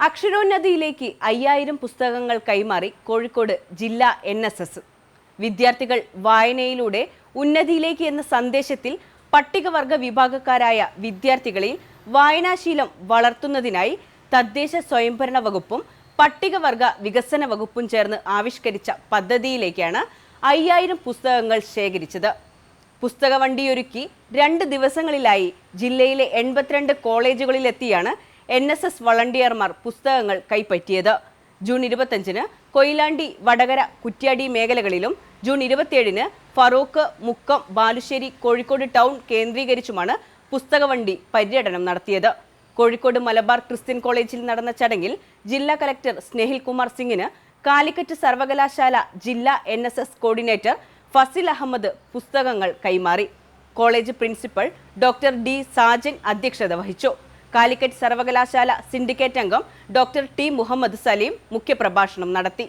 അക്ഷരോന്നതിയിലേക്ക് 5000 പുസ്തകങ്ങൾ കൈമാറി കോഴിക്കോട് ജില്ലാ NSS. വിദ്യാർത്ഥികൾ വായനയിലൂടെ ഉന്നതിയിലേക്ക് എന്ന സന്ദേശത്തിൽ പട്ടികവർഗ വിഭാഗക്കാരായ വിദ്യാർത്ഥികളിൽ വായനാശീലം വളർത്തുന്നതിനായി തദ്ദേശ സ്വയംഭരണ വകുപ്പും പട്ടികവർഗ വികസന വകുപ്പും ചേർന്ന് ആവിഷ്കരിച്ച പദ്ധതിയിലേക്കാണ് 5000 പുസ്തകങ്ങൾ ശേഖരിച്ചത്. പുസ്തകവണ്ടിയൊരുക്കി 2 ദിവസങ്ങളിലായി ജില്ലയിലെ 82 കോളേജുകളിലെത്തിയാണ് NSS വളണ്ടിയർമാർ പുസ്തകങ്ങൾ കൈപ്പറ്റിയത്. ജൂൺ 25-ന് കൊയിലാണ്ടി, വടകര, കുറ്റ്യാടി മേഖലകളിലും ജൂൺ 27-ന് ഫറൂഖ്, മുക്കം, ബാലുശ്ശേരി, കോഴിക്കോട് ടൗൺ കേന്ദ്രീകരിച്ചുമാണ് പുസ്തകവണ്ടി പര്യടനം നടത്തിയത്. കോഴിക്കോട് മലബാർ ക്രിസ്ത്യൻ കോളേജിൽ നടന്ന ചടങ്ങിൽ ജില്ലാ കലക്ടർ സ്നേഹിൽ കുമാർ സിംഗിന് കാലിക്കറ്റ് സർവകലാശാല ജില്ലാ NSS കോർഡിനേറ്റർ ഫസിൽ അഹമ്മദ് പുസ്തകങ്ങൾ കൈമാറി. College principal doctor D. Sajan അധ്യക്ഷത വഹിച്ചു. കാലിക്കറ്റ് സർവകലാശാല സിൻഡിക്കേറ്റ് അംഗം ഡോക്ടർ T. മുഹമ്മദ് സലീം മുഖ്യപ്രഭാഷണം നടത്തി.